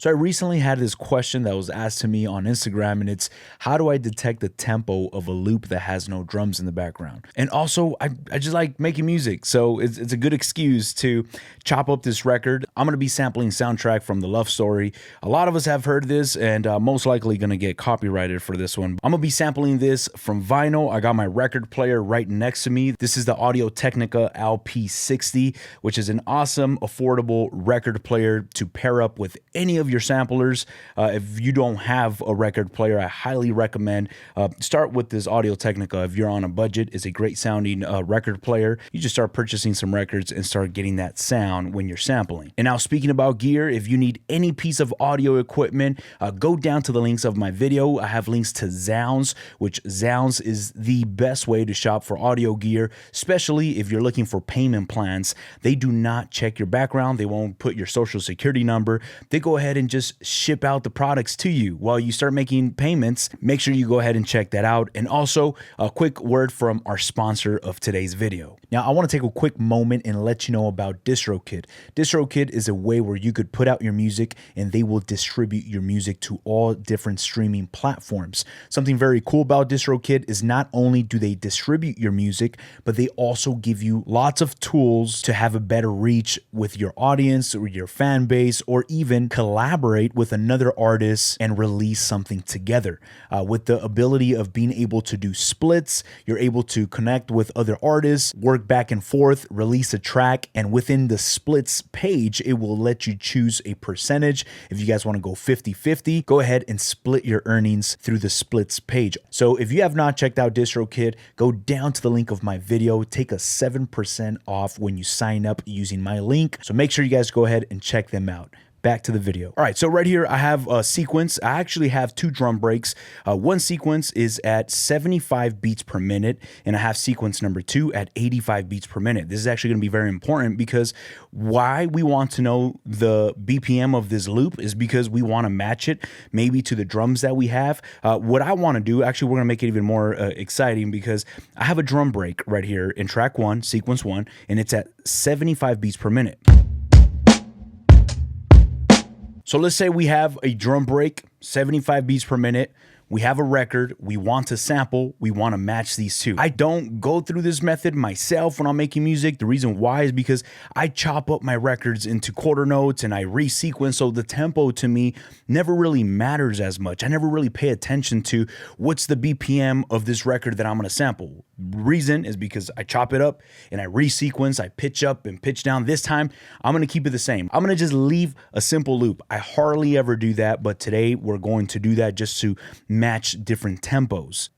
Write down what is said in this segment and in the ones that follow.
So I recently had this question that was asked to me on Instagram, and it's how do I detect the tempo of a loop that has no drums in the background? And also, I just like making music, so it's a good excuse to chop up this record. I'm gonna be sampling Soundtrack from The Love Story. A lot of us have heard this, and most likely gonna get copyrighted for this one. I'm gonna be sampling this from vinyl. I got my record player right next to me. This is the Audio-Technica LP60, which is an awesome, affordable record player to pair up with any of your samplers. If you don't have a record player, I highly recommend start with this Audio-Technica. If you're on a budget, it's a great sounding record player. You just start purchasing some records and start getting that sound when you're sampling. And now, speaking about gear, if you need any piece of audio equipment, go down to the links of my video. I have links to Zounds, which Zounds is the best way to shop for audio gear, especially if you're looking for payment plans. They do not check your background. They won't put your social security number. They go ahead and just ship out the products to you while you start making payments. Make sure you go ahead and check that out. And also, a quick word from our sponsor of today's video. Now, I want to take a quick moment and let you know about DistroKid. DistroKid is a way where you could put out your music and they will distribute your music to all different streaming platforms. Something very cool about DistroKid is not only do they distribute your music, but they also give you lots of tools to have a better reach with your audience or your fan base, or even collaborate with another artist and release something together. With the ability of being able to do splits, you're able to connect with other artists, work back and forth, release a track, and within the splits page, it will let you choose a percentage. If you guys want to go 50-50, go ahead and split your earnings through the splits page. So if you have not checked out DistroKid, go down to the link of my video, take a 7% off when you sign up using my link. So make sure you guys go ahead and check them out. Back to the video. All right, so right here I have a sequence. I actually have two drum breaks. One sequence is at 75 beats per minute, and I have sequence number 2 at 85 beats per minute. This is actually going to be very important because why we want to know the BPM of this loop is because we want to match it maybe to the drums that we have. What I want to do, actually, we're going to make it even more exciting because I have a drum break right here in track 1, sequence 1, and it's at 75 beats per minute. So let's say we have a drum break, 75 beats per minute. We have a record, we want to sample, we want to match these two. I don't go through this method myself when I'm making music. The reason why is because I chop up my records into quarter notes and I resequence, so the tempo to me never really matters as much. I never really pay attention to what's the BPM of this record that I'm gonna sample. Reason is because I chop it up and I resequence, I pitch up and pitch down. This time, I'm gonna keep it the same. I'm gonna just leave a simple loop. I hardly ever do that, but today we're going to do that just to match different tempos.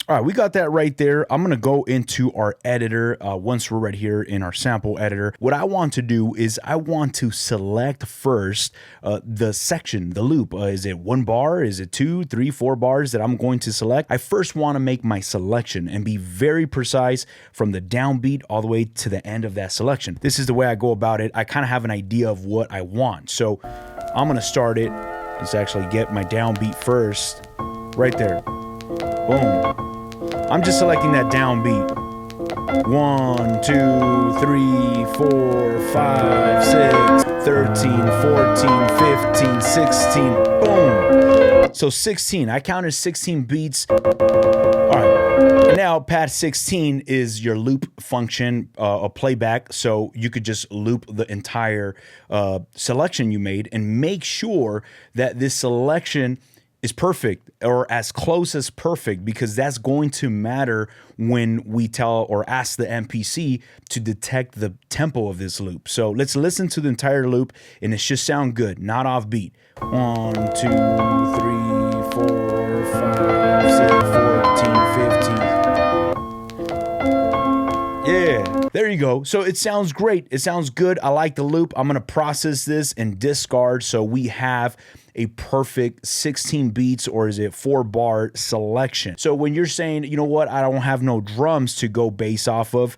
All right, we got that right there. I'm gonna go into our editor once we're right here in our sample editor. What I want to do is I want to select first the section, the loop. Is it 1 bar? Is it 2, 3, 4 bars that I'm going to select? I first want to make my selection and be very precise from the downbeat all the way to the end of that selection. This is the way I go about it. I kind of have an idea of what I want. So I'm gonna start it. Let's actually get my downbeat first. Right there. Boom. I'm just selecting that downbeat. 1, 2, 3, 4, 5, 6, 13, 14, 15, 16. Boom. So 16. I counted 16 beats. All right. And now pad 16 is your loop function, a playback. So you could just loop the entire selection you made and make sure that this selection is perfect or as close as perfect, because that's going to matter when we tell or ask the MPC to detect the tempo of this loop. So let's listen to the entire loop and it should sound good, not off beat. 1, 2, 3, 4, 5, 6, 14, 15. Yeah, there you go. So it sounds great. It sounds good. I like the loop. I'm gonna process this and discard so we have a perfect 16 beats, or is it 4 bar selection. So when you're saying, you know what, I don't have no drums to go bass off of,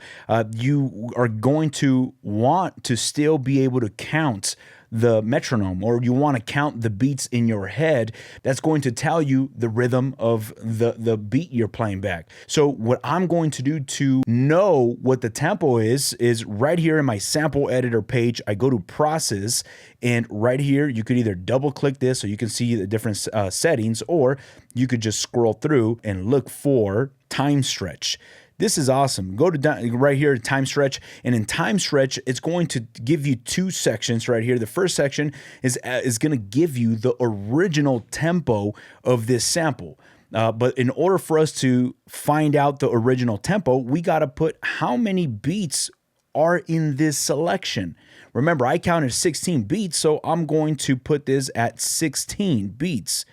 you are going to want to still be able to count the metronome, or you want to count the beats in your head, that's going to tell you the rhythm of the beat you're playing back. So what I'm going to do to know what the tempo is right here in my sample editor page, I go to process, and right here you could either double click this so you can see the different settings, or you could just scroll through and look for time stretch. This is awesome. Go to right here to time stretch, and in time stretch, it's going to give you two sections right here. The first section is going to give you the original tempo of this sample. But in order for us to find out the original tempo, we got to put how many beats are in this selection. Remember, I counted 16 beats, so I'm going to put this at 16 beats.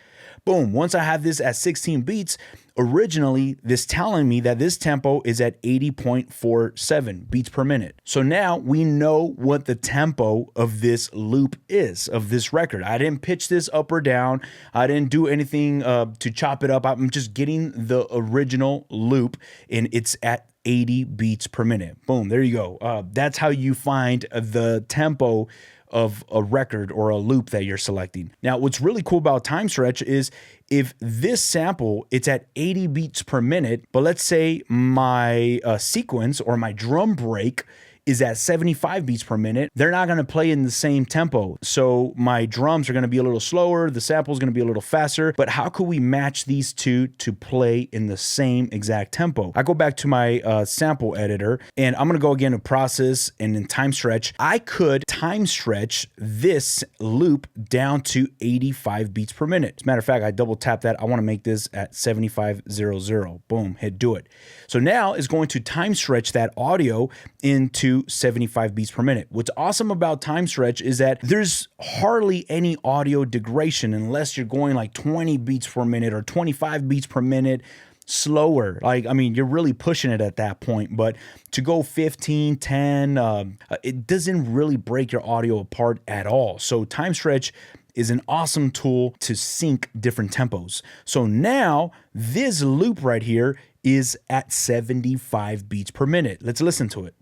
Boom. Once I have this at 16 beats, originally this telling me that this tempo is at 80.47 beats per minute. So now we know what the tempo of this loop is, of this record. I didn't pitch this up or down. I didn't do anything to chop it up. I'm just getting the original loop, and it's at 80 beats per minute. Boom, there you go. That's how you find the tempo of a record or a loop that you're selecting. Now, what's really cool about time stretch is if this sample, it's at 80 beats per minute, but let's say my sequence or my drum break is at 75 beats per minute, they're not going to play in the same tempo. So my drums are going to be a little slower, the sample is going to be a little faster, but how could we match these two to play in the same exact tempo? I go back to my sample editor, and I'm going to go again to process, and in time stretch, I could time stretch this loop down to 85 beats per minute. As a matter of fact, I double tap that. I want to make this at 7500. Boom, hit do it. So now it's going to time stretch that audio into 75 beats per minute. What's awesome about time stretch is that there's hardly any audio degradation unless you're going like 20 beats per minute or 25 beats per minute slower. Like, I mean, you're really pushing it at that point, but to go 15, 10, it doesn't really break your audio apart at all. So time stretch is an awesome tool to sync different tempos. So now this loop right here is at 75 beats per minute. Let's listen to it.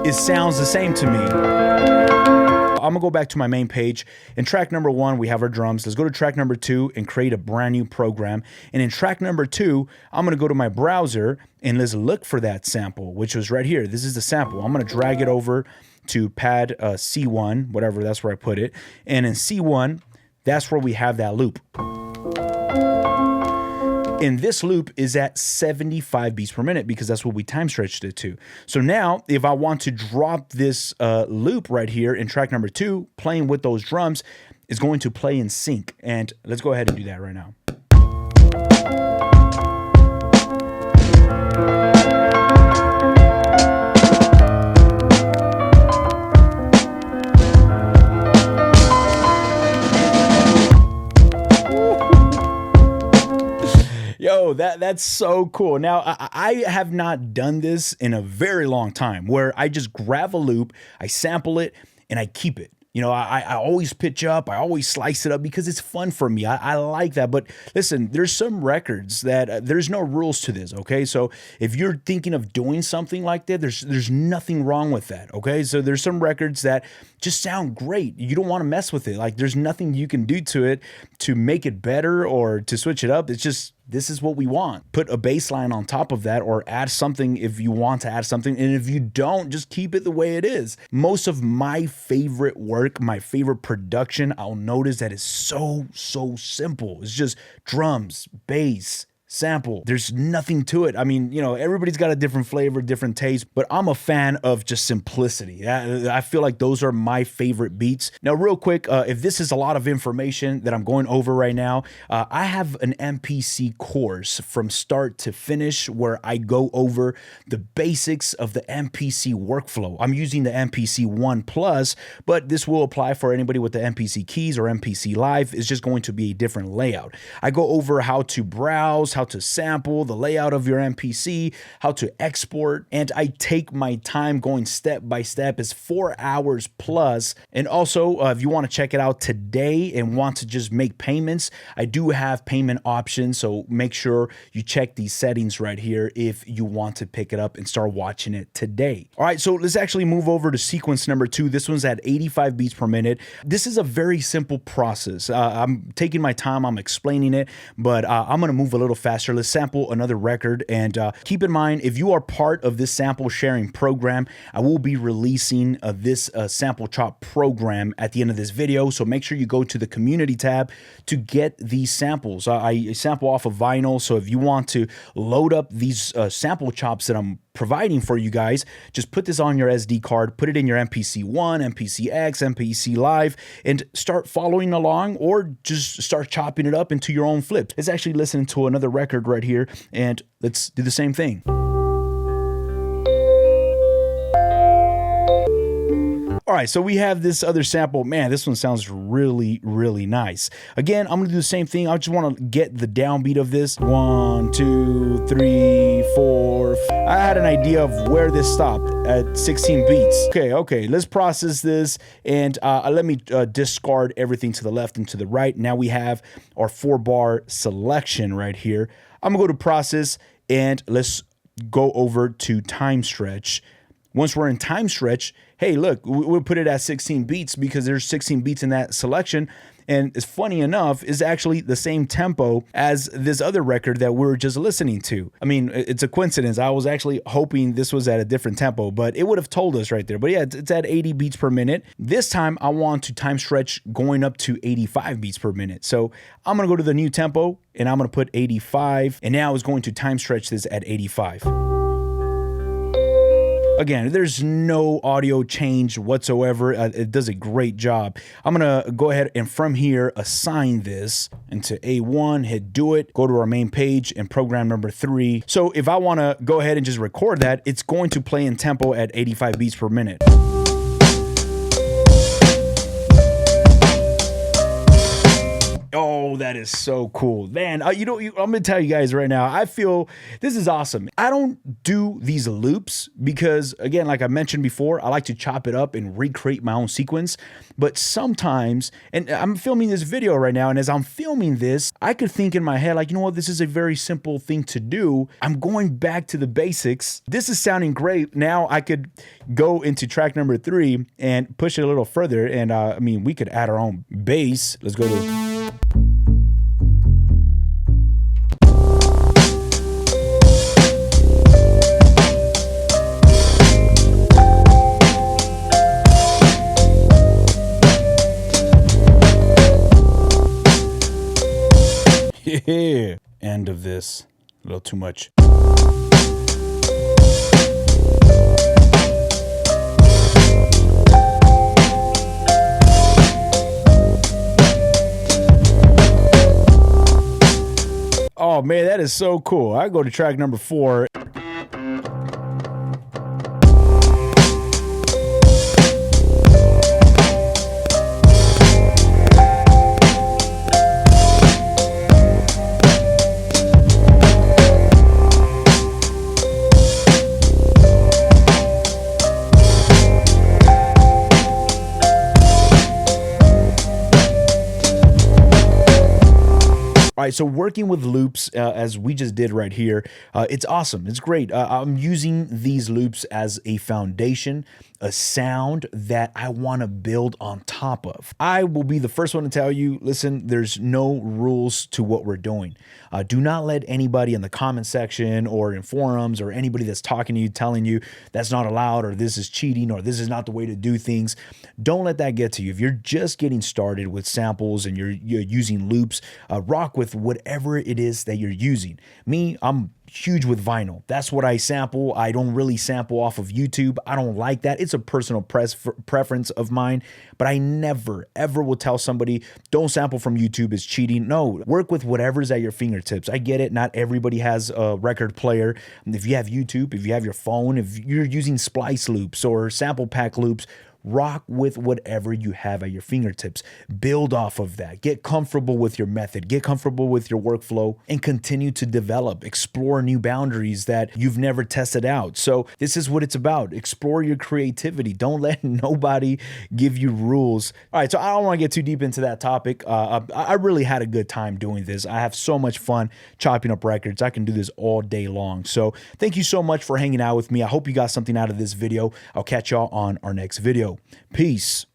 It sounds the same to me. I'm gonna go back to my main page. In track number 1, we have our drums. Let's go to track number 2 and create a brand new program. And in track number 2, I'm gonna go to my browser and let's look for that sample, which was right here. This is the sample. I'm gonna drag it over to pad C1, whatever, that's where I put it. And in C1, that's where we have that loop. And this loop is at 75 beats per minute because that's what we time stretched it to. So now if I want to drop this loop right here in track number 2, playing with those drums is going to play in sync. And let's go ahead and do that right now. Yo, that's so cool. Now, I have not done this in a very long time where I just grab a loop, I sample it, and I keep it. You know, I always pitch up, I always slice it up because it's fun for me. I like that. But listen, there's some records that there's no rules to this, okay? So if you're thinking of doing something like that, there's nothing wrong with that, okay? So there's some records that just sound great. You don't want to mess with it. Like there's nothing you can do to it to make it better or to switch it up. It's just, this is what we want. Put a bass line on top of that or add something if you want to add something. And if you don't, just keep it the way it is. Most of my favorite work, my favorite production, I'll notice that it's so simple. It's just drums, bass, sample. There's nothing to it. I mean, you know, everybody's got a different flavor, different taste, but I'm a fan of just simplicity. I feel like those are my favorite beats. Now, real quick, if this is a lot of information that I'm going over right now, I have an MPC course from start to finish where I go over the basics of the MPC workflow. I'm using the MPC 1 Plus, but this will apply for anybody with the MPC Keys or MPC Live. It's just going to be a different layout. I go over how to browse, how to sample, the layout of your MPC, how to export, and I take my time going step by step. It's 4 hours plus. And also, if you want to check it out today and want to just make payments, I do have payment options, so make sure you check these settings right here if you want to pick it up and start watching it today. All right, so let's actually move over to sequence number 2. This one's at 85 beats per minute. This is a very simple process. I'm taking my time, I'm explaining it, but I'm gonna move a little faster. Let's sample another record, and keep in mind, if you are part of this sample sharing program, I will be releasing this sample chop program at the end of this video, so make sure you go to the community tab to get these samples. I sample off of vinyl, so if you want to load up these sample chops that I'm providing for you guys, just put this on your SD card, put it in your MPC-1, MPC-X, MPC Live, and start following along, or just start chopping it up into your own flips. Let's actually listen to another record right here, and let's do the same thing. All right, so we have this other sample. Man, this one sounds really, really nice. Again, I'm gonna do the same thing. I just wanna get the downbeat of this. 1, 2, 3, 4. I had an idea of where this stopped at 16 beats. Okay, let's process this, and let me discard everything to the left and to the right. Now we have our 4-bar selection right here. I'm gonna go to process, and let's go over to time stretch. Once we're in time stretch, hey, look, we'll put it at 16 beats because there's 16 beats in that selection. And it's funny enough, is actually the same tempo as this other record that we were just listening to. I mean, it's a coincidence. I was actually hoping this was at a different tempo, but it would have told us right there. But yeah, it's at 80 beats per minute. This time I want to time stretch going up to 85 beats per minute. So I'm gonna go to the new tempo and I'm gonna put 85. And now it's going to time stretch this at 85. Again, there's no audio change whatsoever. It does a great job. I'm gonna go ahead and from here assign this into A1, hit do it, go to our main page and program number 3. So if I wanna go ahead and just record that, it's going to play in tempo at 85 beats per minute. Oh, that is so cool, man. I'm gonna tell you guys right now, I feel this is awesome. I don't do these loops because, again, like I mentioned before, I like to chop it up and recreate my own sequence. But sometimes, and I'm filming this video right now, and as I'm filming this, I could think in my head, like, you know what, this is a very simple thing to do. I'm going back to the basics. This is sounding great. Now I could go into track number 3 and push it a little further. And I mean, we could add our own bass. Let's go to... Yeah. End of this. A little too much. Oh man, that is so cool. I go to track number 4. All right, so working with loops, as we just did right here, it's awesome. It's great. I'm using these loops as a foundation, a sound that I want to build on top of. I will be the first one to tell you, listen, there's no rules to what we're doing. Do not let anybody in the comment section or in forums or anybody that's talking to you telling you that's not allowed or this is cheating or this is not the way to do things. Don't let that get to you. If you're just getting started with samples and you're using loops, rock with whatever it is that you're using. Me, I'm huge with vinyl. That's what I sample. I don't really sample off of YouTube. I don't like that. It's a personal preference of mine, but I never, ever will tell somebody, don't sample from YouTube, it's cheating. No, work with whatever's at your fingertips. I get it. Not everybody has a record player. If you have YouTube, if you have your phone, if you're using splice loops or sample pack loops, rock with whatever you have at your fingertips. Build off of that. Get comfortable with your method, get comfortable with your workflow, and continue to develop, explore new boundaries that you've never tested out. So this is what it's about. Explore your creativity. Don't let nobody give you rules. All right, so I don't want to get too deep into that topic. I really had a good time doing this. I have so much fun chopping up records. I can do this all day long. So thank you so much for hanging out with me. I hope you got something out of this video. I'll catch y'all on our next video. Peace.